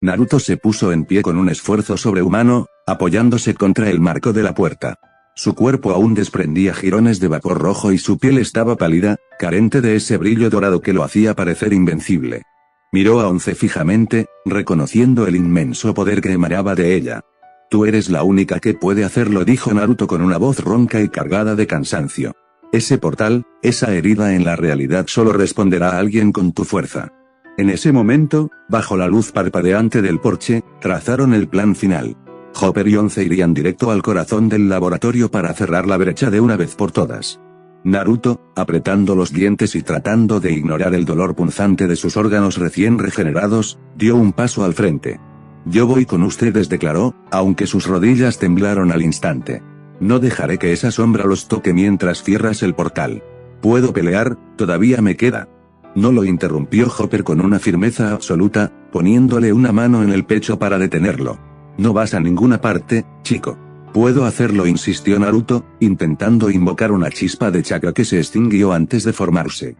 Naruto se puso en pie con un esfuerzo sobrehumano, apoyándose contra el marco de la puerta. Su cuerpo aún desprendía jirones de vapor rojo y su piel estaba pálida, carente de ese brillo dorado que lo hacía parecer invencible. Miró a Once fijamente, reconociendo el inmenso poder que emanaba de ella. Tú eres la única que puede hacerlo, dijo Naruto con una voz ronca y cargada de cansancio. Ese portal, esa herida en la realidad solo responderá a alguien con tu fuerza. En ese momento, bajo la luz parpadeante del porche, trazaron el plan final. Hopper y Once irían directo al corazón del laboratorio para cerrar la brecha de una vez por todas. Naruto, apretando los dientes y tratando de ignorar el dolor punzante de sus órganos recién regenerados, dio un paso al frente. Yo voy con ustedes, declaró, aunque sus rodillas temblaron al instante. No dejaré que esa sombra los toque mientras cierras el portal. Puedo pelear, todavía me queda. No lo interrumpió Hopper con una firmeza absoluta, poniéndole una mano en el pecho para detenerlo. No vas a ninguna parte, chico. Puedo hacerlo, insistió Naruto, intentando invocar una chispa de chakra que se extinguió antes de formarse.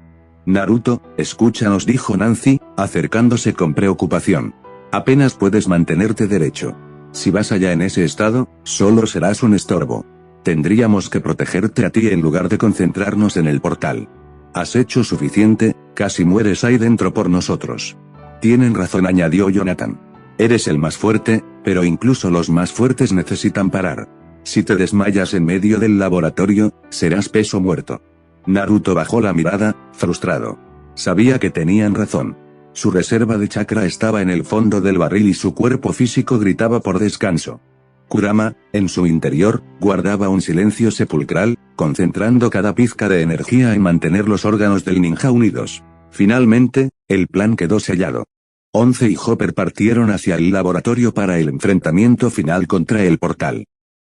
Naruto, escúchanos, dijo Nancy, acercándose con preocupación. Apenas puedes mantenerte derecho. Si vas allá en ese estado, solo serás un estorbo. Tendríamos que protegerte a ti en lugar de concentrarnos en el portal. Has hecho suficiente, casi mueres ahí dentro por nosotros. Tienen razón, añadió Jonathan. Eres el más fuerte, pero incluso los más fuertes necesitan parar. Si te desmayas en medio del laboratorio, serás peso muerto. Naruto bajó la mirada, frustrado. Sabía que tenían razón. Su reserva de chakra estaba en el fondo del barril y su cuerpo físico gritaba por descanso. Kurama, en su interior, guardaba un silencio sepulcral, concentrando cada pizca de energía en mantener los órganos del ninja unidos. Finalmente, el plan quedó sellado. Once y Hopper partieron hacia el laboratorio para el enfrentamiento final contra el portal.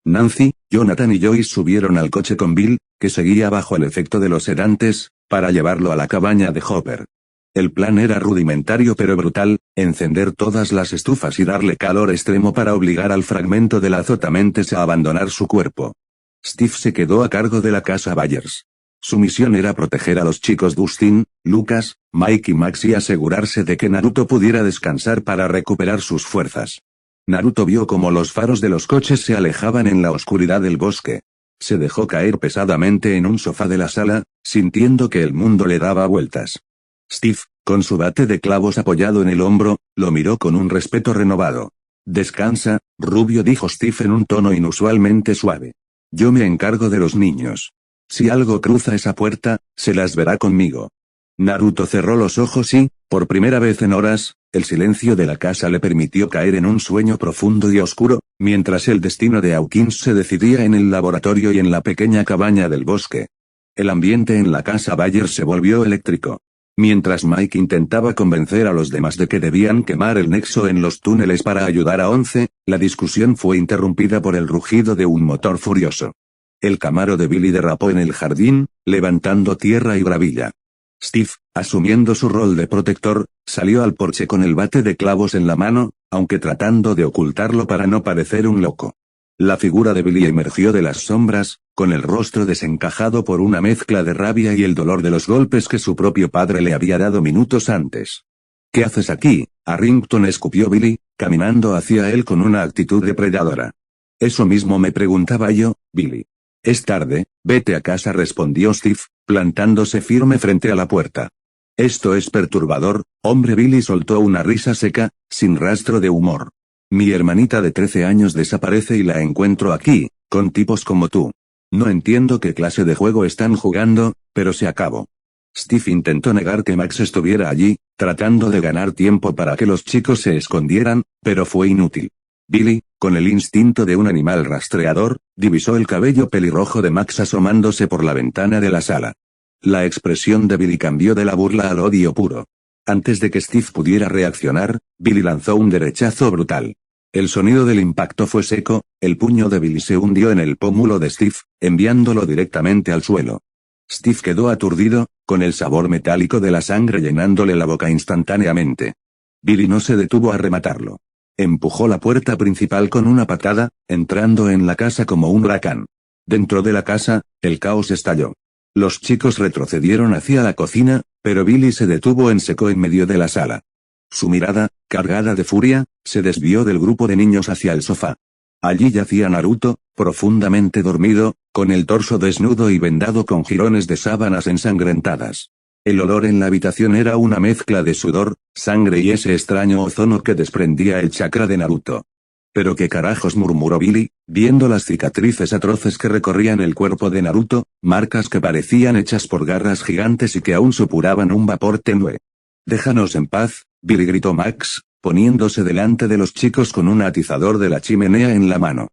Nancy, Jonathan y Joyce subieron al coche con Bill, que seguía bajo el efecto de los sedantes, para llevarlo a la cabaña de Hopper. El plan era rudimentario pero brutal, encender todas las estufas y darle calor extremo para obligar al fragmento del azotamentes a abandonar su cuerpo. Steve se quedó a cargo de la casa Byers. Su misión era proteger a los chicos Dustin, Lucas, Mike y Max y asegurarse de que Naruto pudiera descansar para recuperar sus fuerzas. Naruto vio cómo los faros de los coches se alejaban en la oscuridad del bosque. Se dejó caer pesadamente en un sofá de la sala, sintiendo que el mundo le daba vueltas. Steve, con su bate de clavos apoyado en el hombro, lo miró con un respeto renovado. Descansa, rubio, dijo Steve en un tono inusualmente suave. Yo me encargo de los niños. Si algo cruza esa puerta, se las verá conmigo. Naruto cerró los ojos y, por primera vez en horas, el silencio de la casa le permitió caer en un sueño profundo y oscuro, mientras el destino de Hawkins se decidía en el laboratorio y en la pequeña cabaña del bosque. El ambiente en la casa Byers se volvió eléctrico. Mientras Mike intentaba convencer a los demás de que debían quemar el nexo en los túneles para ayudar a Once, la discusión fue interrumpida por el rugido de un motor furioso. El Camaro de Billy derrapó en el jardín, levantando tierra y gravilla. Steve, asumiendo su rol de protector, salió al porche con el bate de clavos en la mano, aunque tratando de ocultarlo para no parecer un loco. La figura de Billy emergió de las sombras, con el rostro desencajado por una mezcla de rabia y el dolor de los golpes que su propio padre le había dado minutos antes. ¿Qué haces aquí, Arrington?, escupió Billy, caminando hacia él con una actitud depredadora. Eso mismo me preguntaba yo, Billy. Es tarde, vete a casa, respondió Steve, plantándose firme frente a la puerta. Esto es perturbador, hombre. Billy soltó una risa seca, sin rastro de humor. Mi hermanita de 13 años desaparece y la encuentro aquí, con tipos como tú. No entiendo qué clase de juego están jugando, pero se acabó. Steve intentó negar que Max estuviera allí, tratando de ganar tiempo para que los chicos se escondieran, pero fue inútil. Billy, con el instinto de un animal rastreador, divisó el cabello pelirrojo de Max asomándose por la ventana de la sala. La expresión de Billy cambió de la burla al odio puro. Antes de que Steve pudiera reaccionar, Billy lanzó un derechazo brutal. El sonido del impacto fue seco, el puño de Billy se hundió en el pómulo de Steve, enviándolo directamente al suelo. Steve quedó aturdido, con el sabor metálico de la sangre llenándole la boca instantáneamente. Billy no se detuvo a rematarlo. Empujó la puerta principal con una patada, entrando en la casa como un huracán. Dentro de la casa, el caos estalló. Los chicos retrocedieron hacia la cocina, pero Billy se detuvo en seco en medio de la sala. Su mirada, cargada de furia, se desvió del grupo de niños hacia el sofá. Allí yacía Naruto, profundamente dormido, con el torso desnudo y vendado con jirones de sábanas ensangrentadas. El olor en la habitación era una mezcla de sudor, sangre y ese extraño ozono que desprendía el chakra de Naruto. «¿Pero qué carajos?», murmuró Billy, viendo las cicatrices atroces que recorrían el cuerpo de Naruto, marcas que parecían hechas por garras gigantes y que aún supuraban un vapor tenue. «Déjanos en paz», Billy gritó Max, poniéndose delante de los chicos con un atizador de la chimenea en la mano.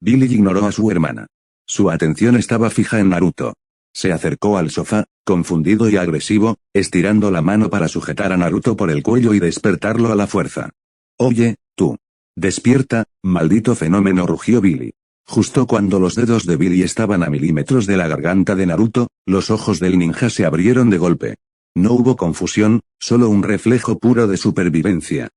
Billy ignoró a su hermana. Su atención estaba fija en Naruto. Se acercó al sofá, confundido y agresivo, estirando la mano para sujetar a Naruto por el cuello y despertarlo a la fuerza. «Oye, tú. Despierta, maldito fenómeno», rugió Billy. Justo cuando los dedos de Billy estaban a milímetros de la garganta de Naruto, los ojos del ninja se abrieron de golpe. No hubo confusión, solo un reflejo puro de supervivencia.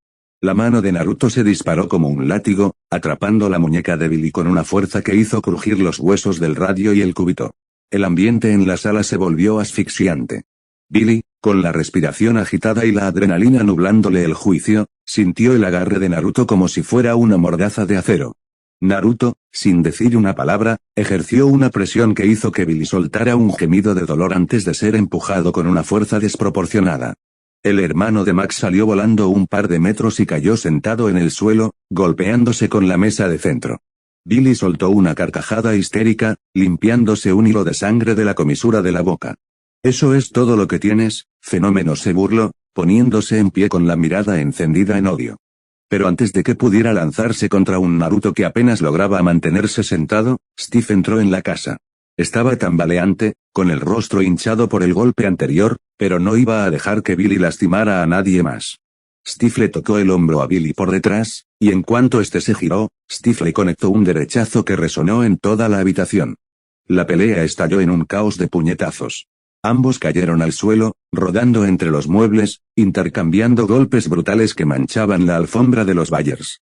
La mano de Naruto se disparó como un látigo, atrapando la muñeca de Billy con una fuerza que hizo crujir los huesos del radio y el cúbito. El ambiente en la sala se volvió asfixiante. Billy, con la respiración agitada y la adrenalina nublándole el juicio, sintió el agarre de Naruto como si fuera una mordaza de acero. Naruto, sin decir una palabra, ejerció una presión que hizo que Billy soltara un gemido de dolor antes de ser empujado con una fuerza desproporcionada. El hermano de Max salió volando un par de metros y cayó sentado en el suelo, golpeándose con la mesa de centro. Billy soltó una carcajada histérica, limpiándose un hilo de sangre de la comisura de la boca. «¿Eso es todo lo que tienes?», fenómeno se burló, poniéndose en pie con la mirada encendida en odio. Pero antes de que pudiera lanzarse contra un Naruto que apenas lograba mantenerse sentado, Steve entró en la casa. Estaba tambaleante, con el rostro hinchado por el golpe anterior, pero no iba a dejar que Billy lastimara a nadie más. Steve le tocó el hombro a Billy por detrás, y en cuanto este se giró, Steve le conectó un derechazo que resonó en toda la habitación. La pelea estalló en un caos de puñetazos. Ambos cayeron al suelo, rodando entre los muebles, intercambiando golpes brutales que manchaban la alfombra de los Byers.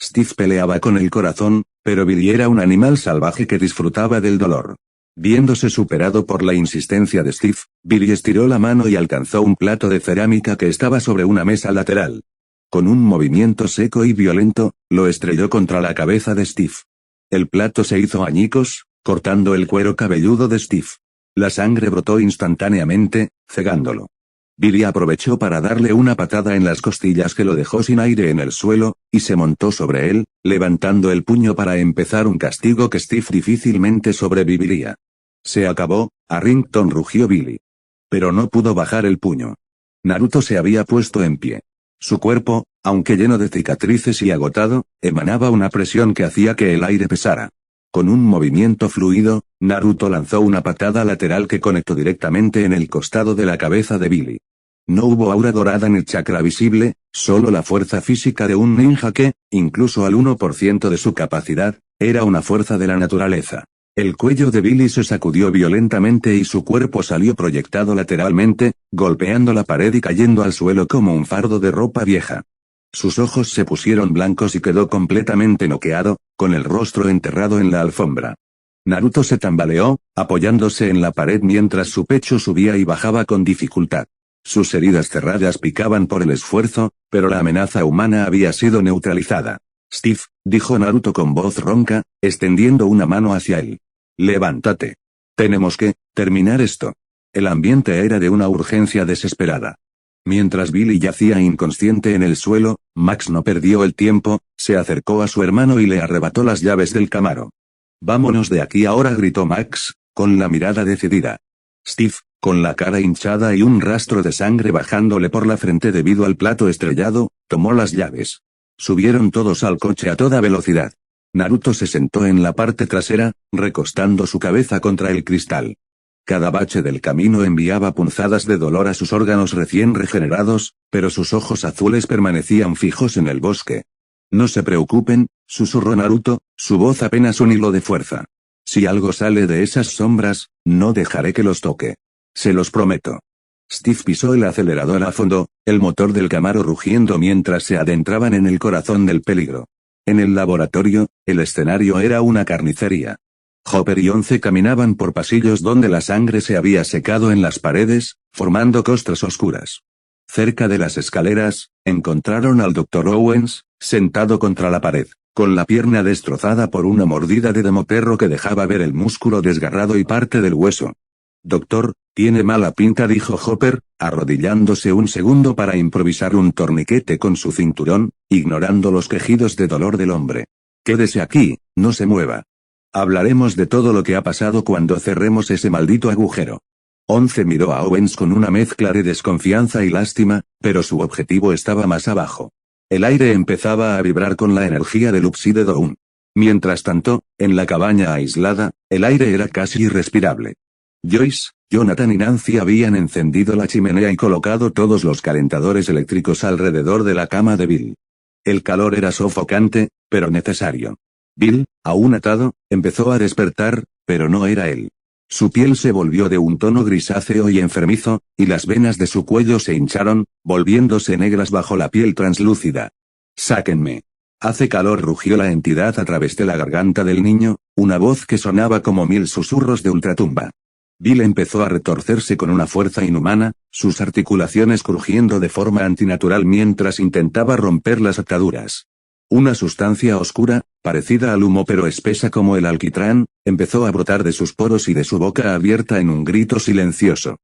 Steve peleaba con el corazón, pero Billy era un animal salvaje que disfrutaba del dolor. Viéndose superado por la insistencia de Steve, Billy estiró la mano y alcanzó un plato de cerámica que estaba sobre una mesa lateral. Con un movimiento seco y violento, lo estrelló contra la cabeza de Steve. El plato se hizo añicos, cortando el cuero cabelludo de Steve. La sangre brotó instantáneamente, cegándolo. Billy aprovechó para darle una patada en las costillas que lo dejó sin aire en el suelo, y se montó sobre él, levantando el puño para empezar un castigo que Steve difícilmente sobreviviría. «Se acabó, Arrington», rugió Billy. Pero no pudo bajar el puño. Naruto se había puesto en pie. Su cuerpo, aunque lleno de cicatrices y agotado, emanaba una presión que hacía que el aire pesara. Con un movimiento fluido, Naruto lanzó una patada lateral que conectó directamente en el costado de la cabeza de Billy. No hubo aura dorada ni chakra visible, solo la fuerza física de un ninja que, incluso al 1% de su capacidad, era una fuerza de la naturaleza. El cuello de Billy se sacudió violentamente y su cuerpo salió proyectado lateralmente, golpeando la pared y cayendo al suelo como un fardo de ropa vieja. Sus ojos se pusieron blancos y quedó completamente noqueado, con el rostro enterrado en la alfombra. Naruto se tambaleó, apoyándose en la pared mientras su pecho subía y bajaba con dificultad. Sus heridas cerradas picaban por el esfuerzo, pero la amenaza humana había sido neutralizada. «Steve», dijo Naruto con voz ronca, extendiendo una mano hacia él. «Levántate. Tenemos que terminar esto». El ambiente era de una urgencia desesperada. Mientras Billy yacía inconsciente en el suelo, Max no perdió el tiempo, se acercó a su hermano y le arrebató las llaves del Camaro. «Vámonos de aquí ahora», gritó Max, con la mirada decidida. Steve, con la cara hinchada y un rastro de sangre bajándole por la frente debido al plato estrellado, tomó las llaves. Subieron todos al coche a toda velocidad. Naruto se sentó en la parte trasera, recostando su cabeza contra el cristal. Cada bache del camino enviaba punzadas de dolor a sus órganos recién regenerados, pero sus ojos azules permanecían fijos en el bosque. «No se preocupen», susurró Naruto, su voz apenas un hilo de fuerza. «Si algo sale de esas sombras, no dejaré que los toque. Se los prometo». Steve pisó el acelerador a fondo, el motor del Camaro rugiendo mientras se adentraban en el corazón del peligro. En el laboratorio, el escenario era una carnicería. Hopper y Once caminaban por pasillos donde la sangre se había secado en las paredes, formando costras oscuras. Cerca de las escaleras, encontraron al Dr. Owens, sentado contra la pared, con la pierna destrozada por una mordida de demoperro que dejaba ver el músculo desgarrado y parte del hueso. Doctor, tiene mala pinta, dijo Hopper, arrodillándose un segundo para improvisar un torniquete con su cinturón, ignorando los quejidos de dolor del hombre. Quédese aquí, no se mueva. Hablaremos de todo lo que ha pasado cuando cerremos ese maldito agujero. 11 miró a Owens con una mezcla de desconfianza y lástima, pero su objetivo estaba más abajo. El aire empezaba a vibrar con la energía del Upside Down. Mientras tanto, en la cabaña aislada, el aire era casi irrespirable. Joyce, Jonathan y Nancy habían encendido la chimenea y colocado todos los calentadores eléctricos alrededor de la cama de Bill. El calor era sofocante, pero necesario. Bill, aún atado, empezó a despertar, pero no era él. Su piel se volvió de un tono grisáceo y enfermizo, y las venas de su cuello se hincharon, volviéndose negras bajo la piel translúcida. «Sáquenme. Hace calor», rugió la entidad a través de la garganta del niño, una voz que sonaba como 1000 susurros de ultratumba. Bill empezó a retorcerse con una fuerza inhumana, sus articulaciones crujiendo de forma antinatural mientras intentaba romper las ataduras. Una sustancia oscura, parecida al humo pero espesa como el alquitrán, empezó a brotar de sus poros y de su boca abierta en un grito silencioso.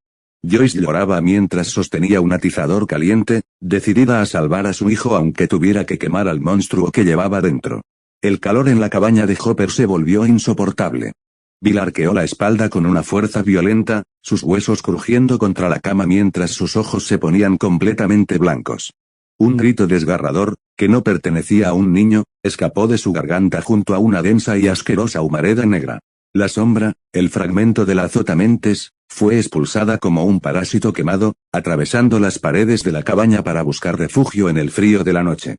Joyce lloraba mientras sostenía un atizador caliente, decidida a salvar a su hijo aunque tuviera que quemar al monstruo que llevaba dentro. El calor en la cabaña de Hopper se volvió insoportable. Bill arqueó la espalda con una fuerza violenta, sus huesos crujiendo contra la cama mientras sus ojos se ponían completamente blancos. Un grito desgarrador, que no pertenecía a un niño, escapó de su garganta junto a una densa y asquerosa humareda negra. La sombra, el fragmento de la azotamentes, fue expulsada como un parásito quemado, atravesando las paredes de la cabaña para buscar refugio en el frío de la noche.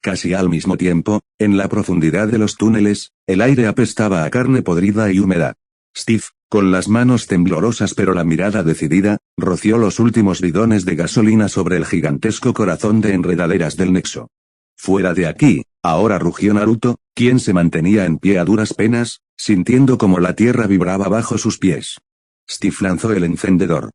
Casi al mismo tiempo, en la profundidad de los túneles, el aire apestaba a carne podrida y humedad. Steve, con las manos temblorosas pero la mirada decidida, roció los últimos bidones de gasolina sobre el gigantesco corazón de enredaderas del nexo. «Fuera de aquí», ahora rugió Naruto, quien se mantenía en pie a duras penas, sintiendo como la tierra vibraba bajo sus pies. Steve lanzó el encendedor.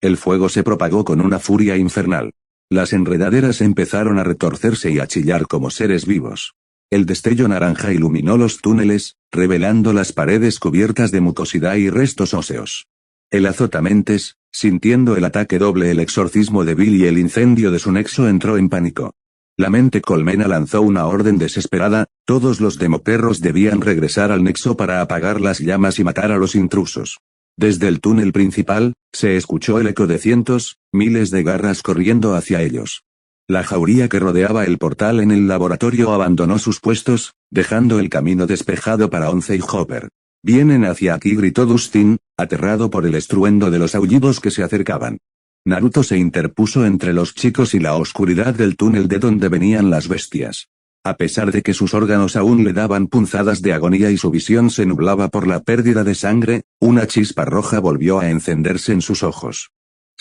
El fuego se propagó con una furia infernal. Las enredaderas empezaron a retorcerse y a chillar como seres vivos. El destello naranja iluminó los túneles, revelando las paredes cubiertas de mucosidad y restos óseos. El azotamentes, sintiendo el ataque doble, el exorcismo de Bill y el incendio de su nexo, entró en pánico. La mente colmena lanzó una orden desesperada: todos los demoperros debían regresar al nexo para apagar las llamas y matar a los intrusos. Desde el túnel principal, se escuchó el eco de cientos, miles de garras corriendo hacia ellos. La jauría que rodeaba el portal en el laboratorio abandonó sus puestos, dejando el camino despejado para 11 y Hopper. «Vienen hacia aquí», gritó Dustin, aterrado por el estruendo de los aullidos que se acercaban. Naruto se interpuso entre los chicos y la oscuridad del túnel de donde venían las bestias. A pesar de que sus órganos aún le daban punzadas de agonía y su visión se nublaba por la pérdida de sangre, una chispa roja volvió a encenderse en sus ojos.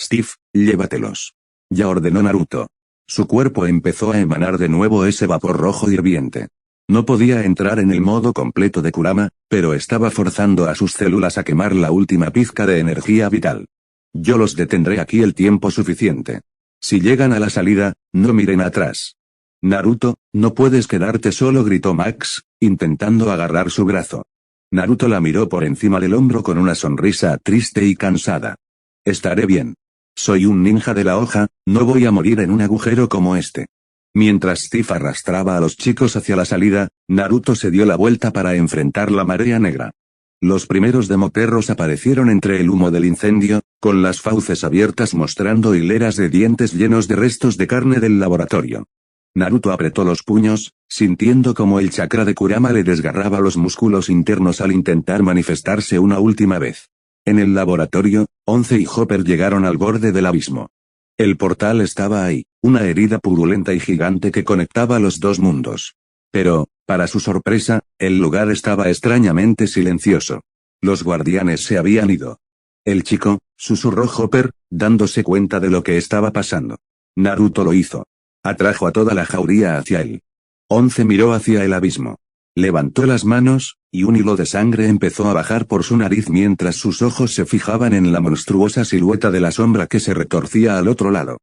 «Steve, llévatelos», ya ordenó Naruto. Su cuerpo empezó a emanar de nuevo ese vapor rojo hirviente. No podía entrar en el modo completo de Kurama, pero estaba forzando a sus células a quemar la última pizca de energía vital. «Yo los detendré aquí el tiempo suficiente. Si llegan a la salida, no miren atrás». «Naruto, no puedes quedarte solo», gritó Max, intentando agarrar su brazo. Naruto la miró por encima del hombro con una sonrisa triste y cansada. «Estaré bien. Soy un ninja de la hoja, no voy a morir en un agujero como este». Mientras Steve arrastraba a los chicos hacia la salida, Naruto se dio la vuelta para enfrentar la marea negra. Los primeros demoperros aparecieron entre el humo del incendio, con las fauces abiertas mostrando hileras de dientes llenos de restos de carne del laboratorio. Naruto apretó los puños, sintiendo como el chakra de Kurama le desgarraba los músculos internos al intentar manifestarse una última vez. En el laboratorio, 11 y Hopper llegaron al borde del abismo. El portal estaba ahí, una herida purulenta y gigante que conectaba los dos mundos. Pero, para su sorpresa, el lugar estaba extrañamente silencioso. Los guardianes se habían ido. «El chico», susurró Hopper, dándose cuenta de lo que estaba pasando. Naruto lo hizo. Atrajo a toda la jauría hacia él. 11 miró hacia el abismo. Levantó las manos, y un hilo de sangre empezó a bajar por su nariz mientras sus ojos se fijaban en la monstruosa silueta de la sombra que se retorcía al otro lado.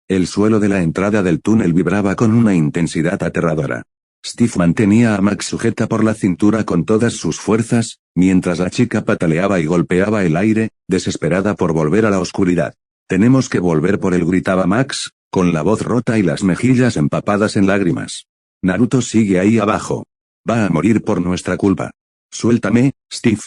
El suelo de la entrada del túnel vibraba con una intensidad aterradora. Steve mantenía a Max sujeta por la cintura con todas sus fuerzas, mientras la chica pataleaba y golpeaba el aire, desesperada por volver a la oscuridad. «Tenemos que volver por él», gritaba Max, con la voz rota y las mejillas empapadas en lágrimas. «Naruto sigue ahí abajo. Va a morir por nuestra culpa. Suéltame, Steve».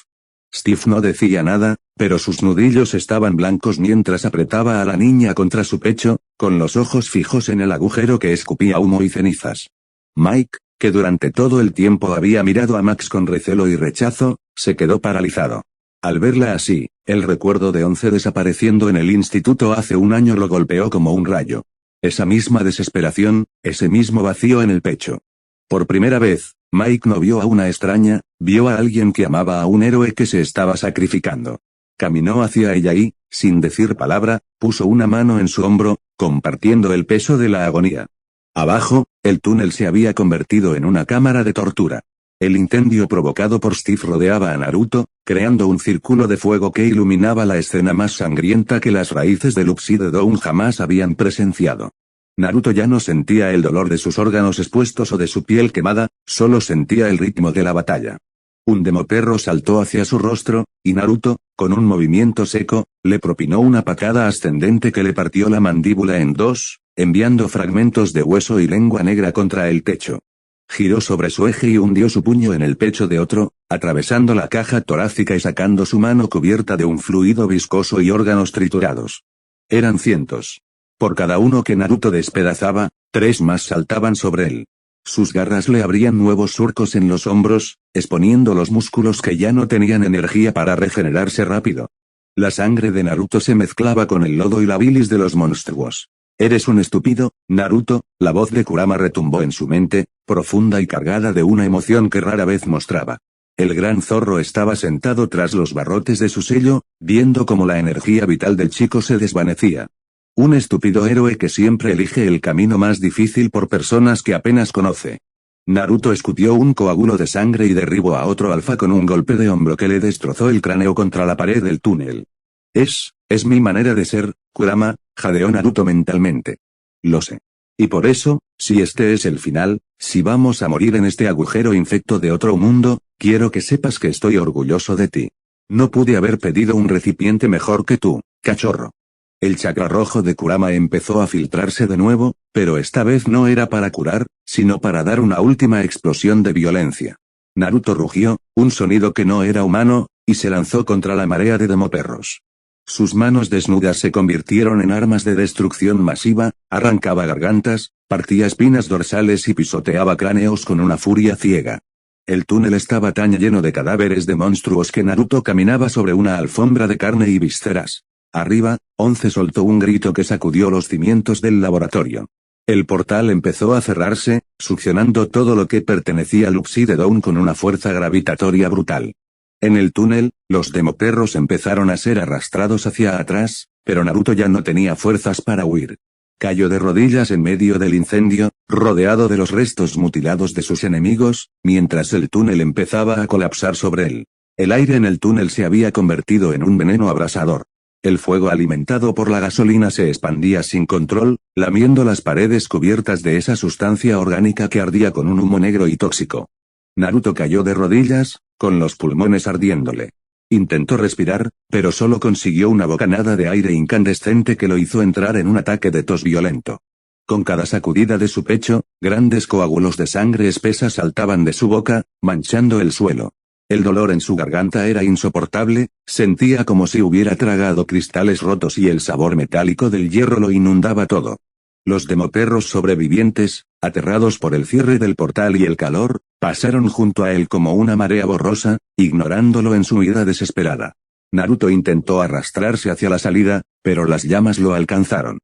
Steve no decía nada, pero sus nudillos estaban blancos mientras apretaba a la niña contra su pecho, con los ojos fijos en el agujero que escupía humo y cenizas. Mike, que durante todo el tiempo había mirado a Max con recelo y rechazo, se quedó paralizado. Al verla así, el recuerdo de Once desapareciendo en el instituto hace un año lo golpeó como un rayo. Esa misma desesperación, ese mismo vacío en el pecho. Por primera vez, Mike no vio a una extraña, vio a alguien que amaba a un héroe que se estaba sacrificando. Caminó hacia ella y, sin decir palabra, puso una mano en su hombro, compartiendo el peso de la agonía. Abajo, el túnel se había convertido en una cámara de tortura. El incendio provocado por Steve rodeaba a Naruto, creando un círculo de fuego que iluminaba la escena más sangrienta que las raíces del Upside Down jamás habían presenciado. Naruto ya no sentía el dolor de sus órganos expuestos o de su piel quemada, solo sentía el ritmo de la batalla. Un demoperro saltó hacia su rostro, y Naruto, con un movimiento seco, le propinó una patada ascendente que le partió la mandíbula en dos, enviando fragmentos de hueso y lengua negra contra el techo. Giró sobre su eje y hundió su puño en el pecho de otro, atravesando la caja torácica y sacando su mano cubierta de un fluido viscoso y órganos triturados. Eran cientos. Por cada uno que Naruto despedazaba, 3 más saltaban sobre él. Sus garras le abrían nuevos surcos en los hombros, exponiendo los músculos que ya no tenían energía para regenerarse rápido. La sangre de Naruto se mezclaba con el lodo y la bilis de los monstruos. «Eres un estúpido, Naruto», la voz de Kurama retumbó en su mente, profunda y cargada de una emoción que rara vez mostraba. El gran zorro estaba sentado tras los barrotes de su sello, viendo cómo la energía vital del chico se desvanecía. Un estúpido héroe que siempre elige el camino más difícil por personas que apenas conoce. Naruto escupió un coágulo de sangre y derribó a otro alfa con un golpe de hombro que le destrozó el cráneo contra la pared del túnel. Es mi manera de ser, Kurama», jadeó Naruto mentalmente. «Lo sé. Y por eso, si este es el final, si vamos a morir en este agujero infecto de otro mundo, quiero que sepas que estoy orgulloso de ti. No pude haber pedido un recipiente mejor que tú, cachorro». El chakra rojo de Kurama empezó a filtrarse de nuevo, pero esta vez no era para curar, sino para dar una última explosión de violencia. Naruto rugió, un sonido que no era humano, y se lanzó contra la marea de demoperros. Sus manos desnudas se convirtieron en armas de destrucción masiva, arrancaba gargantas, partía espinas dorsales y pisoteaba cráneos con una furia ciega. El túnel estaba tan lleno de cadáveres de monstruos que Naruto caminaba sobre una alfombra de carne y vísceras. Arriba, Once soltó un grito que sacudió los cimientos del laboratorio. El portal empezó a cerrarse, succionando todo lo que pertenecía al Upside Down con una fuerza gravitatoria brutal. En el túnel, los demoperros empezaron a ser arrastrados hacia atrás, pero Naruto ya no tenía fuerzas para huir. Cayó de rodillas en medio del incendio, rodeado de los restos mutilados de sus enemigos, mientras el túnel empezaba a colapsar sobre él. El aire en el túnel se había convertido en un veneno abrasador. El fuego alimentado por la gasolina se expandía sin control, lamiendo las paredes cubiertas de esa sustancia orgánica que ardía con un humo negro y tóxico. Naruto cayó de rodillas, con los pulmones ardiéndole. Intentó respirar, pero solo consiguió una bocanada de aire incandescente que lo hizo entrar en un ataque de tos violento. Con cada sacudida de su pecho, grandes coágulos de sangre espesa saltaban de su boca, manchando el suelo. El dolor en su garganta era insoportable, sentía como si hubiera tragado cristales rotos y el sabor metálico del hierro lo inundaba todo. Los demoperros sobrevivientes, aterrados por el cierre del portal y el calor, pasaron junto a él como una marea borrosa, ignorándolo en su huida desesperada. Naruto intentó arrastrarse hacia la salida, pero las llamas lo alcanzaron.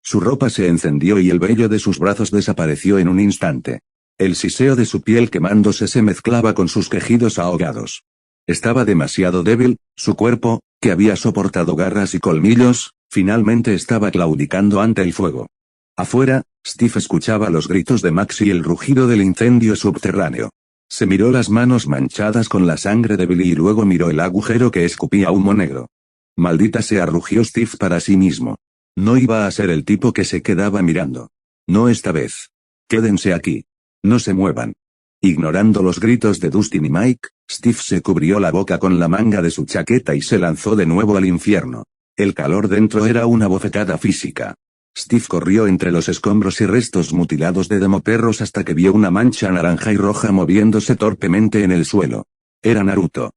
Su ropa se encendió y el vello de sus brazos desapareció en un instante. El siseo de su piel quemándose se mezclaba con sus quejidos ahogados. Estaba demasiado débil, su cuerpo, que había soportado garras y colmillos, finalmente estaba claudicando ante el fuego. Afuera, Steve escuchaba los gritos de Max y el rugido del incendio subterráneo. Se miró las manos manchadas con la sangre de Billy y luego miró el agujero que escupía humo negro. «Maldita sea», rugió Steve para sí mismo. No iba a ser el tipo que se quedaba mirando. No esta vez. Quédense aquí. No se muevan. Ignorando los gritos de Dustin y Mike, Steve se cubrió la boca con la manga de su chaqueta y se lanzó de nuevo al infierno. El calor dentro era una bofetada física. Steve corrió entre los escombros y restos mutilados de demoperros hasta que vio una mancha naranja y roja moviéndose torpemente en el suelo. Era Naruto.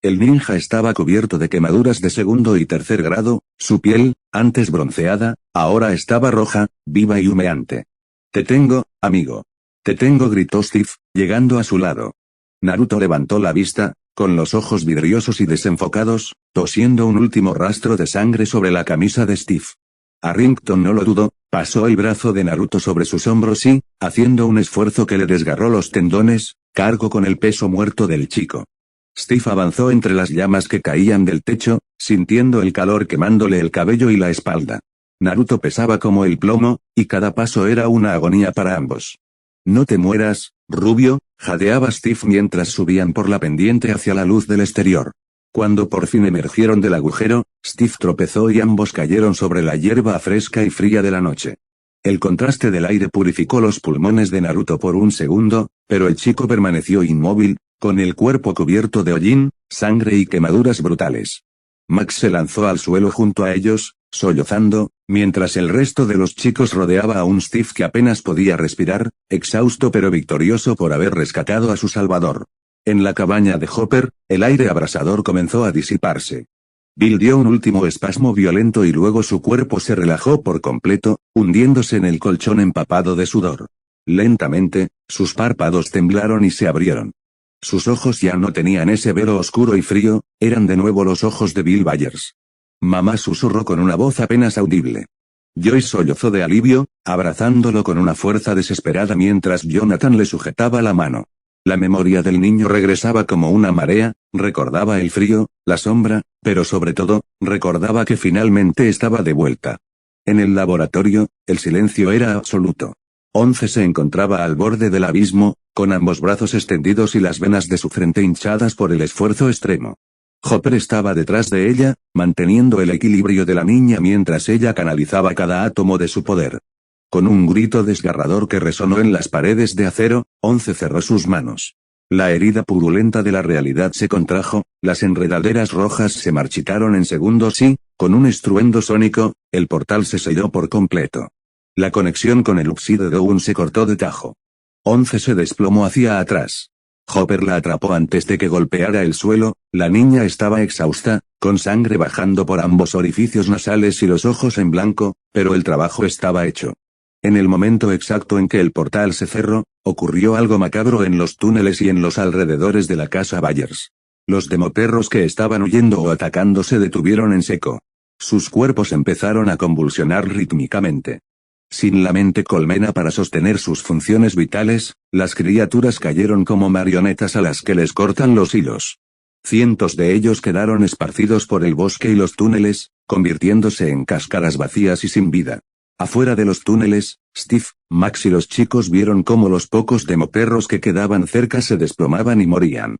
El ninja estaba cubierto de quemaduras de segundo y tercer grado, su piel, antes bronceada, ahora estaba roja, viva y humeante. Te tengo, amigo. Te tengo, gritó Steve, llegando a su lado. Naruto levantó la vista, con los ojos vidriosos y desenfocados, tosiendo un último rastro de sangre sobre la camisa de Steve. Arrington no lo dudó, pasó el brazo de Naruto sobre sus hombros y, haciendo un esfuerzo que le desgarró los tendones, cargó con el peso muerto del chico. Steve avanzó entre las llamas que caían del techo, sintiendo el calor quemándole el cabello y la espalda. Naruto pesaba como el plomo, y cada paso era una agonía para ambos. No te mueras, rubio, jadeaba Steve mientras subían por la pendiente hacia la luz del exterior. Cuando por fin emergieron del agujero, Steve tropezó y ambos cayeron sobre la hierba fresca y fría de la noche. El contraste del aire purificó los pulmones de Naruto por un segundo, pero el chico permaneció inmóvil, con el cuerpo cubierto de hollín, sangre y quemaduras brutales. Max se lanzó al suelo junto a ellos, sollozando, mientras el resto de los chicos rodeaba a un Steve que apenas podía respirar, exhausto pero victorioso por haber rescatado a su salvador. En la cabaña de Hopper, el aire abrasador comenzó a disiparse. Bill dio un último espasmo violento y luego su cuerpo se relajó por completo, hundiéndose en el colchón empapado de sudor. Lentamente, sus párpados temblaron y se abrieron. Sus ojos ya no tenían ese velo oscuro y frío, eran de nuevo los ojos de Bill Byers. Mamá susurró con una voz apenas audible. Joyce sollozó de alivio, abrazándolo con una fuerza desesperada mientras Jonathan le sujetaba la mano. La memoria del niño regresaba como una marea, recordaba el frío, la sombra, pero sobre todo, recordaba que finalmente estaba de vuelta. En el laboratorio, el silencio era absoluto. Once se encontraba al borde del abismo, con ambos brazos extendidos y las venas de su frente hinchadas por el esfuerzo extremo. Hopper estaba detrás de ella, manteniendo el equilibrio de la niña mientras ella canalizaba cada átomo de su poder. Con un grito desgarrador que resonó en las paredes de acero, Once cerró sus manos. La herida purulenta de la realidad se contrajo, las enredaderas rojas se marchitaron en segundos y, con un estruendo sónico, el portal se selló por completo. La conexión con el Upside Down se cortó de tajo. Once se desplomó hacia atrás. Hopper la atrapó antes de que golpeara el suelo, la niña estaba exhausta, con sangre bajando por ambos orificios nasales y los ojos en blanco, pero el trabajo estaba hecho. En el momento exacto en que el portal se cerró, ocurrió algo macabro en los túneles y en los alrededores de la casa Byers. Los demoperros que estaban huyendo o atacando se detuvieron en seco. Sus cuerpos empezaron a convulsionar rítmicamente. Sin la mente colmena para sostener sus funciones vitales, las criaturas cayeron como marionetas a las que les cortan los hilos. Cientos de ellos quedaron esparcidos por el bosque y los túneles, convirtiéndose en cáscaras vacías y sin vida. Afuera de los túneles, Steve, Max y los chicos vieron cómo los pocos demoperros que quedaban cerca se desplomaban y morían.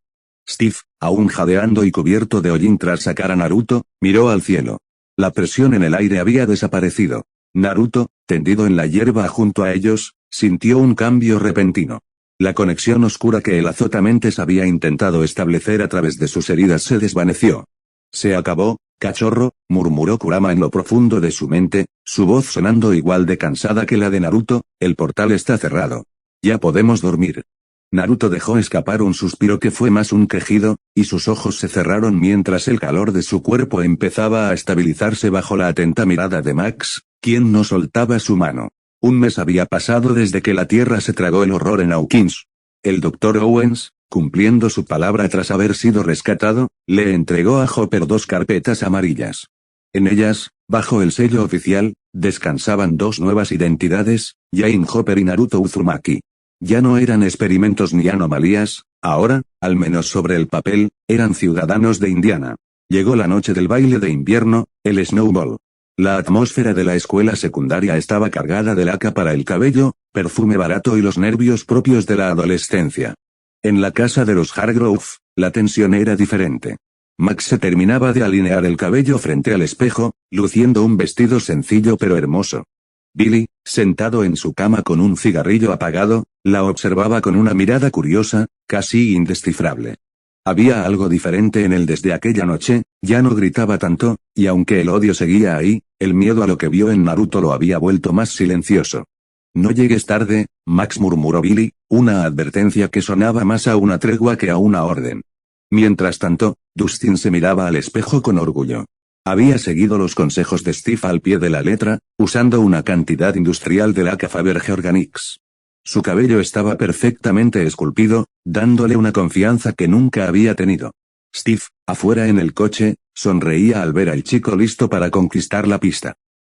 Steve, aún jadeando y cubierto de hollín tras sacar a Naruto, miró al cielo. La presión en el aire había desaparecido. Naruto, tendido en la hierba junto a ellos, sintió un cambio repentino. La conexión oscura que el azotamentes había intentado establecer a través de sus heridas se desvaneció. Se acabó, cachorro, murmuró Kurama en lo profundo de su mente, su voz sonando igual de cansada que la de Naruto, el portal está cerrado. Ya podemos dormir. Naruto dejó escapar un suspiro que fue más un quejido, y sus ojos se cerraron mientras el calor de su cuerpo empezaba a estabilizarse bajo la atenta mirada de Max, quien no soltaba su mano. Un mes había pasado desde que la Tierra se tragó el horror en Hawkins. El Dr. Owens, cumpliendo su palabra tras haber sido rescatado, le entregó a Hopper 2 carpetas amarillas. En ellas, bajo el sello oficial, descansaban 2 nuevas identidades, Jane Hopper y Naruto Uzumaki. Ya no eran experimentos ni anomalías, ahora, al menos sobre el papel, eran ciudadanos de Indiana. Llegó la noche del baile de invierno, el Snowball. La atmósfera de la escuela secundaria estaba cargada de laca para el cabello, perfume barato y los nervios propios de la adolescencia. En la casa de los Hargrove, la tensión era diferente. Max se terminaba de alinear el cabello frente al espejo, luciendo un vestido sencillo pero hermoso. Billy, sentado en su cama con un cigarrillo apagado, la observaba con una mirada curiosa, casi indescifrable. Había algo diferente en él desde aquella noche, ya no gritaba tanto, y aunque el odio seguía ahí, el miedo a lo que vio en Naruto lo había vuelto más silencioso. No llegues tarde, Max, murmuró Billy, una advertencia que sonaba más a una tregua que a una orden. Mientras tanto, Dustin se miraba al espejo con orgullo. Había seguido los consejos de Steve al pie de la letra, usando una cantidad industrial de laca Faberge Organics. Su cabello estaba perfectamente esculpido, dándole una confianza que nunca había tenido. Steve, afuera en el coche, sonreía al ver al chico listo para conquistar la pista.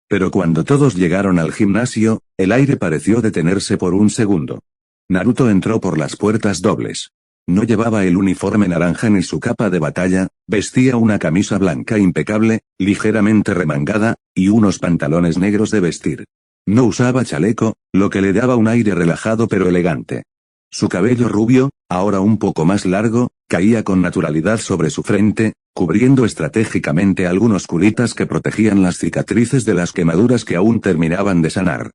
Pero cuando todos llegaron al gimnasio, el aire pareció detenerse por un segundo. Naruto entró por las puertas dobles. No llevaba el uniforme naranja ni su capa de batalla, vestía una camisa blanca impecable, ligeramente remangada, y unos pantalones negros de vestir. No usaba chaleco, lo que le daba un aire relajado pero elegante. Su cabello rubio, ahora un poco más largo, caía con naturalidad sobre su frente, cubriendo estratégicamente algunos culitas que protegían las cicatrices de las quemaduras que aún terminaban de sanar.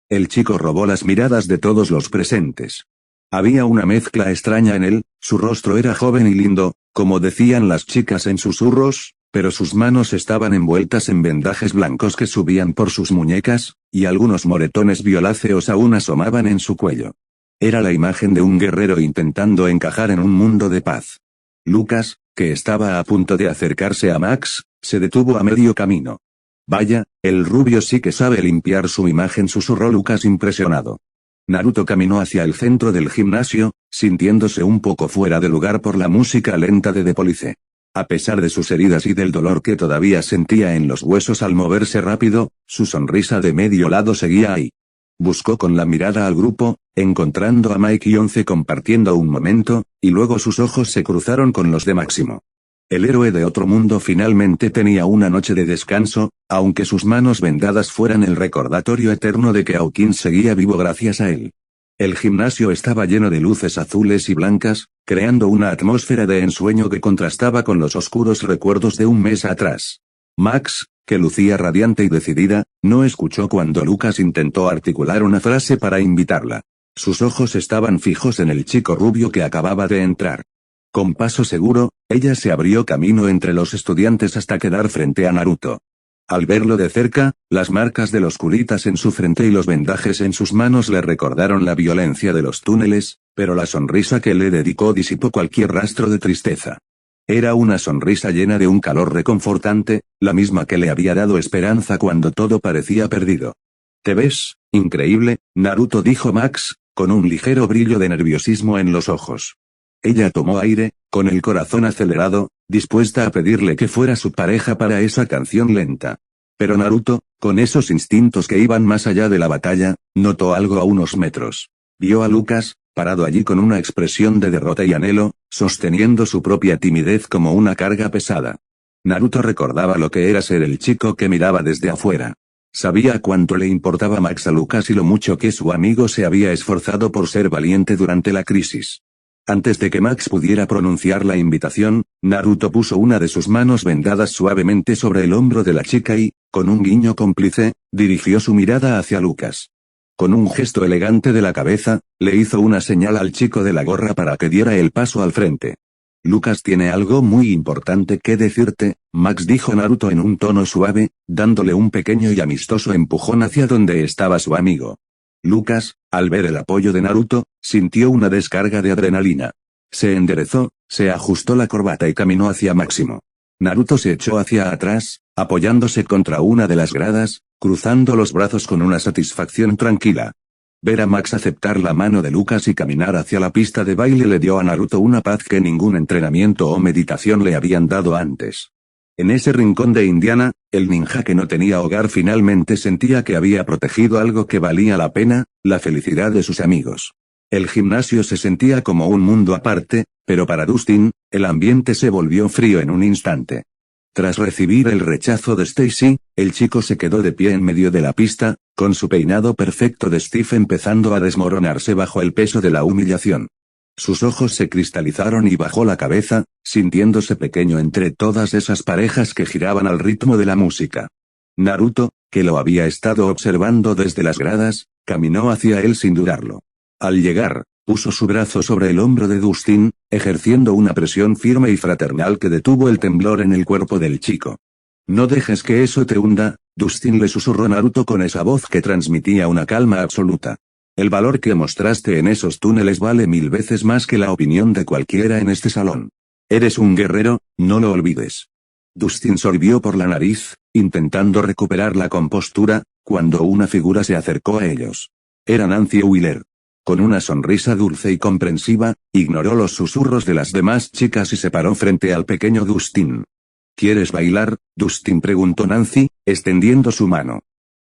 El chico robó las miradas de todos los presentes. Había una mezcla extraña en él, su rostro era joven y lindo, como decían las chicas en susurros, pero sus manos estaban envueltas en vendajes blancos que subían por sus muñecas, y algunos moretones violáceos aún asomaban en su cuello. Era la imagen de un guerrero intentando encajar en un mundo de paz. Lucas, que estaba a punto de acercarse a Max, se detuvo a medio camino. Vaya, el rubio sí que sabe limpiar su imagen, susurró Lucas impresionado. Naruto caminó hacia el centro del gimnasio, sintiéndose un poco fuera de lugar por la música lenta de The Police. A pesar de sus heridas y del dolor que todavía sentía en los huesos al moverse rápido, su sonrisa de medio lado seguía ahí. Buscó con la mirada al grupo, encontrando a Mike y Once compartiendo un momento, y luego sus ojos se cruzaron con los de Máximo. El héroe de otro mundo finalmente tenía una noche de descanso, aunque sus manos vendadas fueran el recordatorio eterno de que Hawkins seguía vivo gracias a él. El gimnasio estaba lleno de luces azules y blancas, creando una atmósfera de ensueño que contrastaba con los oscuros recuerdos de un mes atrás. Max, que lucía radiante y decidida, no escuchó cuando Lucas intentó articular una frase para invitarla. Sus ojos estaban fijos en el chico rubio que acababa de entrar. Con paso seguro, ella se abrió camino entre los estudiantes hasta quedar frente a Naruto. Al verlo de cerca, las marcas de los culitas en su frente y los vendajes en sus manos le recordaron la violencia de los túneles, pero la sonrisa que le dedicó disipó cualquier rastro de tristeza. Era una sonrisa llena de un calor reconfortante, la misma que le había dado esperanza cuando todo parecía perdido. «¿Te ves, increíble?» Naruto dijo Max, con un ligero brillo de nerviosismo en los ojos. Ella tomó aire, con el corazón acelerado, dispuesta a pedirle que fuera su pareja para esa canción lenta. Pero Naruto, con esos instintos que iban más allá de la batalla, notó algo a unos metros. Vio a Lucas, parado allí con una expresión de derrota y anhelo, sosteniendo su propia timidez como una carga pesada. Naruto recordaba lo que era ser el chico que miraba desde afuera. Sabía cuánto le importaba Max a Lucas y lo mucho que su amigo se había esforzado por ser valiente durante la crisis. Antes de que Max pudiera pronunciar la invitación, Naruto puso una de sus manos vendadas suavemente sobre el hombro de la chica y, con un guiño cómplice, dirigió su mirada hacia Lucas. Con un gesto elegante de la cabeza, le hizo una señal al chico de la gorra para que diera el paso al frente. «Lucas tiene algo muy importante que decirte», Max dijo Naruto en un tono suave, dándole un pequeño y amistoso empujón hacia donde estaba su amigo. Lucas, al ver el apoyo de Naruto, sintió una descarga de adrenalina. Se enderezó, se ajustó la corbata y caminó hacia Máximo. Naruto se echó hacia atrás, apoyándose contra una de las gradas, cruzando los brazos con una satisfacción tranquila. Ver a Max aceptar la mano de Lucas y caminar hacia la pista de baile le dio a Naruto una paz que ningún entrenamiento o meditación le habían dado antes. En ese rincón de Indiana, el ninja que no tenía hogar finalmente sentía que había protegido algo que valía la pena, la felicidad de sus amigos. El gimnasio se sentía como un mundo aparte, pero para Dustin, el ambiente se volvió frío en un instante. Tras recibir el rechazo de Stacy, el chico se quedó de pie en medio de la pista, con su peinado perfecto de Steve empezando a desmoronarse bajo el peso de la humillación. Sus ojos se cristalizaron y bajó la cabeza, sintiéndose pequeño entre todas esas parejas que giraban al ritmo de la música. Naruto, que lo había estado observando desde las gradas, caminó hacia él sin dudarlo. Al llegar, puso su brazo sobre el hombro de Dustin, ejerciendo una presión firme y fraternal que detuvo el temblor en el cuerpo del chico. No dejes que eso te hunda, Dustin le susurró Naruto con esa voz que transmitía una calma absoluta. El valor que mostraste en esos túneles vale 1000 veces más que la opinión de cualquiera en este salón. Eres un guerrero, no lo olvides. Dustin sorbió por la nariz, intentando recuperar la compostura, cuando una figura se acercó a ellos. Era Nancy Wheeler. Con una sonrisa dulce y comprensiva, ignoró los susurros de las demás chicas y se paró frente al pequeño Dustin. ¿Quieres bailar, Dustin?, preguntó Nancy, extendiendo su mano.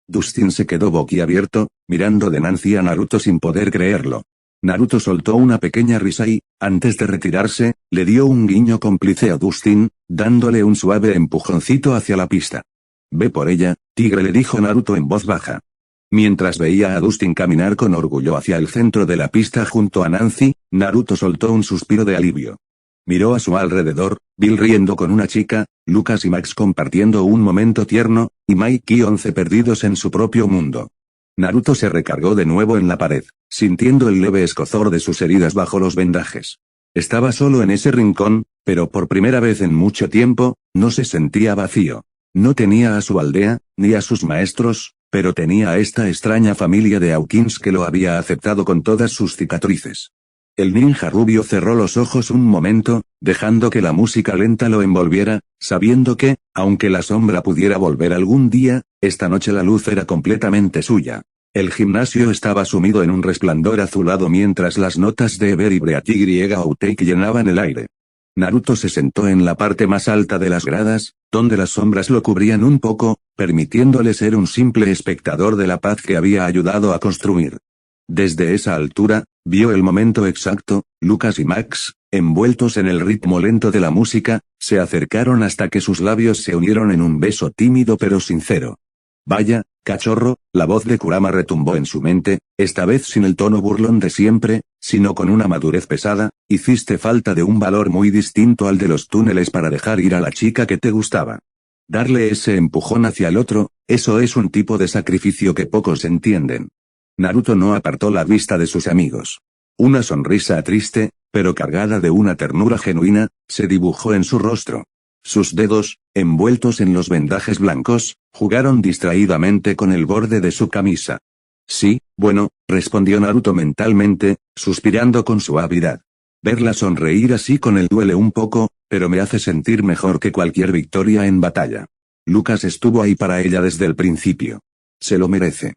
Dustin se quedó boquiabierto, mirando de Nancy a Naruto sin poder creerlo. Naruto soltó una pequeña risa y, antes de retirarse, le dio un guiño cómplice a Dustin, dándole un suave empujoncito hacia la pista. Ve por ella, tigre, le dijo Naruto en voz baja. Mientras veía a Dustin caminar con orgullo hacia el centro de la pista junto a Nancy, Naruto soltó un suspiro de alivio. Miró a su alrededor, Bill riendo con una chica, Lucas y Max compartiendo un momento tierno, y Mike y 11 perdidos en su propio mundo. Naruto se recargó de nuevo en la pared, sintiendo el leve escozor de sus heridas bajo los vendajes. Estaba solo en ese rincón, pero por primera vez en mucho tiempo, no se sentía vacío. No tenía a su aldea, ni a sus maestros, pero tenía a esta extraña familia de Hawkins que lo había aceptado con todas sus cicatrices. El ninja rubio cerró los ojos un momento, dejando que la música lenta lo envolviera, sabiendo que, aunque la sombra pudiera volver algún día, esta noche la luz era completamente suya. El gimnasio estaba sumido en un resplandor azulado mientras las notas de Ever y Breath Outtake llenaban el aire. Naruto se sentó en la parte más alta de las gradas, donde las sombras lo cubrían un poco, permitiéndole ser un simple espectador de la paz que había ayudado a construir. Desde esa altura, vio el momento exacto. Lucas y Max, envueltos en el ritmo lento de la música, se acercaron hasta que sus labios se unieron en un beso tímido pero sincero. Vaya, cachorro, la voz de Kurama retumbó en su mente, esta vez sin el tono burlón de siempre, sino con una madurez pesada. Hiciste falta de un valor muy distinto al de los túneles para dejar ir a la chica que te gustaba. Darle ese empujón hacia el otro, eso es un tipo de sacrificio que pocos entienden. Naruto no apartó la vista de sus amigos. Una sonrisa triste, pero cargada de una ternura genuina, se dibujó en su rostro. Sus dedos, envueltos en los vendajes blancos, jugaron distraídamente con el borde de su camisa. Sí, bueno, respondió Naruto mentalmente, suspirando con suavidad. Verla sonreír así con él duele un poco, pero me hace sentir mejor que cualquier victoria en batalla. Lucas estuvo ahí para ella desde el principio. Se lo merece.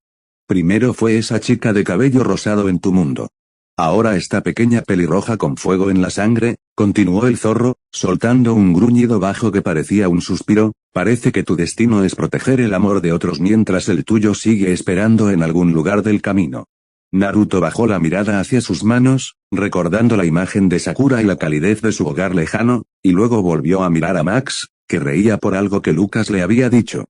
Primero fue esa chica de cabello rosado en tu mundo. Ahora esta pequeña pelirroja con fuego en la sangre, continuó el zorro, soltando un gruñido bajo que parecía un suspiro. Parece que tu destino es proteger el amor de otros mientras el tuyo sigue esperando en algún lugar del camino. Naruto bajó la mirada hacia sus manos, recordando la imagen de Sakura y la calidez de su hogar lejano, y luego volvió a mirar a Max, que reía por algo que Lucas le había dicho.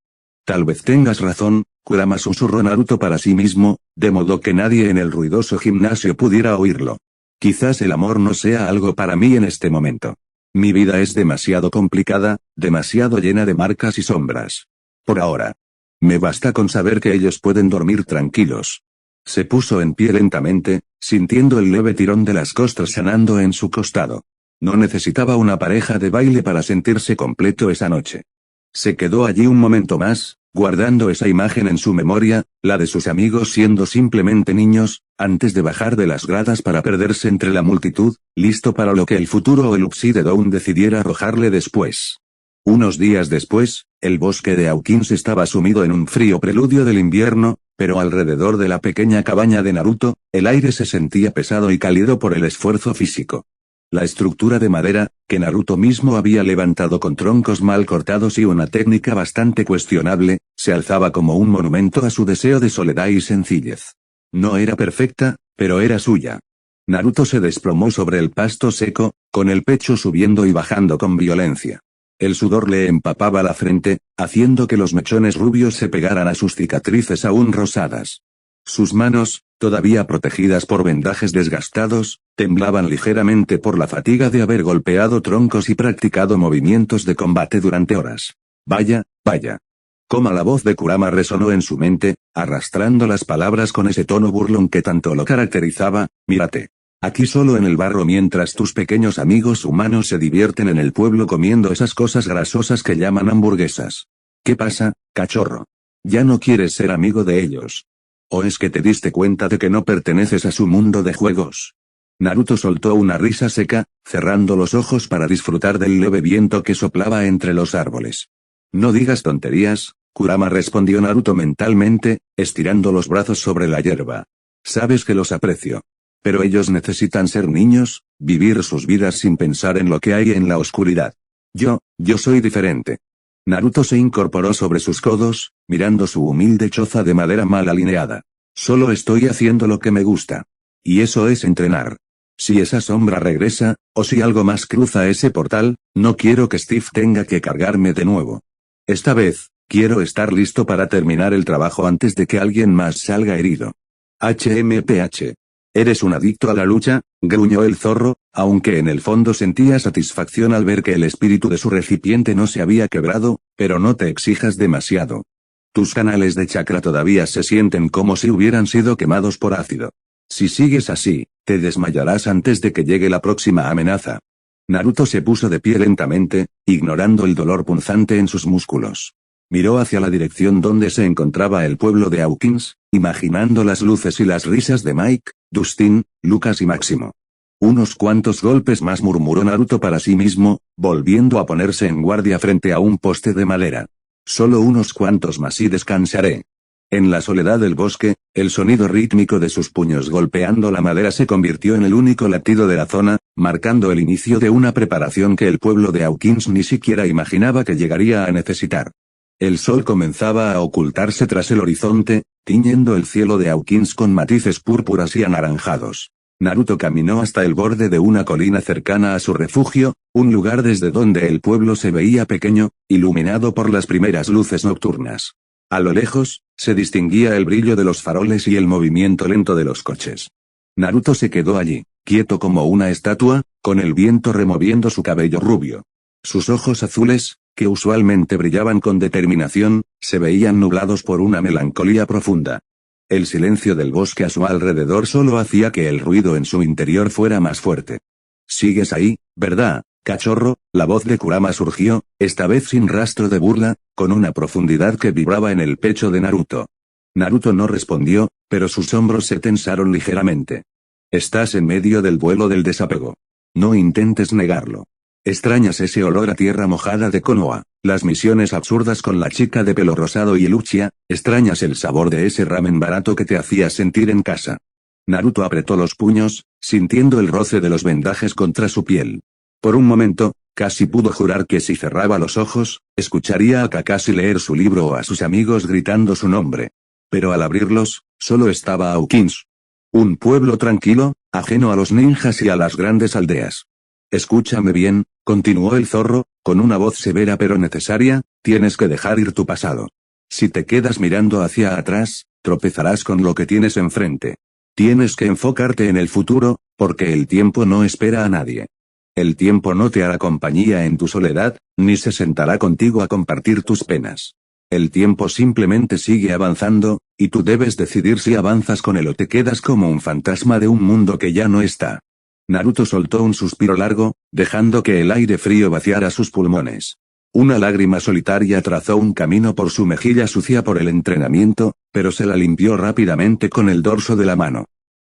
Tal vez tengas razón, Kurama, susurró Naruto para sí mismo, de modo que nadie en el ruidoso gimnasio pudiera oírlo. Quizás el amor no sea algo para mí en este momento. Mi vida es demasiado complicada, demasiado llena de marcas y sombras. Por ahora. Me basta con saber que ellos pueden dormir tranquilos. Se puso en pie lentamente, sintiendo el leve tirón de las costras sanando en su costado. No necesitaba una pareja de baile para sentirse completo esa noche. Se quedó allí un momento más, guardando esa imagen en su memoria, la de sus amigos siendo simplemente niños, antes de bajar de las gradas para perderse entre la multitud, listo para lo que el futuro o el Upside Down decidiera arrojarle después. Unos días después, el bosque de Hawkins estaba sumido en un frío preludio del invierno, pero alrededor de la pequeña cabaña de Naruto, el aire se sentía pesado y cálido por el esfuerzo físico. La estructura de madera, que Naruto mismo había levantado con troncos mal cortados y una técnica bastante cuestionable, se alzaba como un monumento a su deseo de soledad y sencillez. No era perfecta, pero era suya. Naruto se desplomó sobre el pasto seco, con el pecho subiendo y bajando con violencia. El sudor le empapaba la frente, haciendo que los mechones rubios se pegaran a sus cicatrices aún rosadas. Sus manos, Todavía protegidas por vendajes desgastados, temblaban ligeramente por la fatiga de haber golpeado troncos y practicado movimientos de combate durante horas. Vaya, vaya. Como la voz de Kurama resonó en su mente, arrastrando las palabras con ese tono burlón que tanto lo caracterizaba, mírate. Aquí solo en el barro mientras tus pequeños amigos humanos se divierten en el pueblo comiendo esas cosas grasosas que llaman hamburguesas. ¿Qué pasa, cachorro? ¿Ya no quieres ser amigo de ellos? ¿O es que te diste cuenta de que no perteneces a su mundo de juegos? Naruto soltó una risa seca, cerrando los ojos para disfrutar del leve viento que soplaba entre los árboles. No digas tonterías, Kurama respondió Naruto mentalmente, estirando los brazos sobre la hierba. Sabes que los aprecio. Pero ellos necesitan ser niños, vivir sus vidas sin pensar en lo que hay en la oscuridad. Yo soy diferente. Naruto se incorporó sobre sus codos, mirando su humilde choza de madera mal alineada. Solo estoy haciendo lo que me gusta. Y eso es entrenar. Si esa sombra regresa, o si algo más cruza ese portal, no quiero que Steve tenga que cargarme de nuevo. Esta vez, quiero estar listo para terminar el trabajo antes de que alguien más salga herido. HMPH. ¿Eres un adicto a la lucha?, gruñó el zorro, aunque en el fondo sentía satisfacción al ver que el espíritu de su recipiente no se había quebrado, pero no te exijas demasiado. Tus canales de chakra todavía se sienten como si hubieran sido quemados por ácido. Si sigues así, te desmayarás antes de que llegue la próxima amenaza. Naruto se puso de pie lentamente, ignorando el dolor punzante en sus músculos. Miró hacia la dirección donde se encontraba el pueblo de Hawkins, imaginando las luces y las risas de Mike, Dustin, Lucas y Máximo. Unos cuantos golpes más, murmuró Naruto para sí mismo, volviendo a ponerse en guardia frente a un poste de madera. Solo unos cuantos más y descansaré. En la soledad del bosque, el sonido rítmico de sus puños golpeando la madera se convirtió en el único latido de la zona, marcando el inicio de una preparación que el pueblo de Hawkins ni siquiera imaginaba que llegaría a necesitar. El sol comenzaba a ocultarse tras el horizonte, tiñendo el cielo de Hawkins con matices púrpuras y anaranjados. Naruto caminó hasta el borde de una colina cercana a su refugio, un lugar desde donde el pueblo se veía pequeño, iluminado por las primeras luces nocturnas. A lo lejos, se distinguía el brillo de los faroles y el movimiento lento de los coches. Naruto se quedó allí, quieto como una estatua, con el viento removiendo su cabello rubio. Sus ojos azules, que usualmente brillaban con determinación, se veían nublados por una melancolía profunda. El silencio del bosque a su alrededor solo hacía que el ruido en su interior fuera más fuerte. «¿Sigues ahí, verdad, cachorro?», la voz de Kurama surgió, esta vez sin rastro de burla, con una profundidad que vibraba en el pecho de Naruto. Naruto no respondió, pero sus hombros se tensaron ligeramente. «Estás en medio del duelo del desapego. No intentes negarlo. Extrañas ese olor a tierra mojada de Konoha, las misiones absurdas con la chica de pelo rosado y el uchiha, extrañas el sabor de ese ramen barato que te hacía sentir en casa». Naruto apretó los puños, sintiendo el roce de los vendajes contra su piel. Por un momento, casi pudo jurar que si cerraba los ojos, escucharía a Kakashi leer su libro o a sus amigos gritando su nombre. Pero al abrirlos, solo estaba Hawkins. Un pueblo tranquilo, ajeno a los ninjas y a las grandes aldeas. «Escúchame bien», continuó el zorro, con una voz severa pero necesaria, «tienes que dejar ir tu pasado. Si te quedas mirando hacia atrás, tropezarás con lo que tienes enfrente. Tienes que enfocarte en el futuro, porque el tiempo no espera a nadie. El tiempo no te hará compañía en tu soledad, ni se sentará contigo a compartir tus penas. El tiempo simplemente sigue avanzando, y tú debes decidir si avanzas con él o te quedas como un fantasma de un mundo que ya no está». Naruto soltó un suspiro largo, dejando que el aire frío vaciara sus pulmones. Una lágrima solitaria trazó un camino por su mejilla sucia por el entrenamiento, pero se la limpió rápidamente con el dorso de la mano.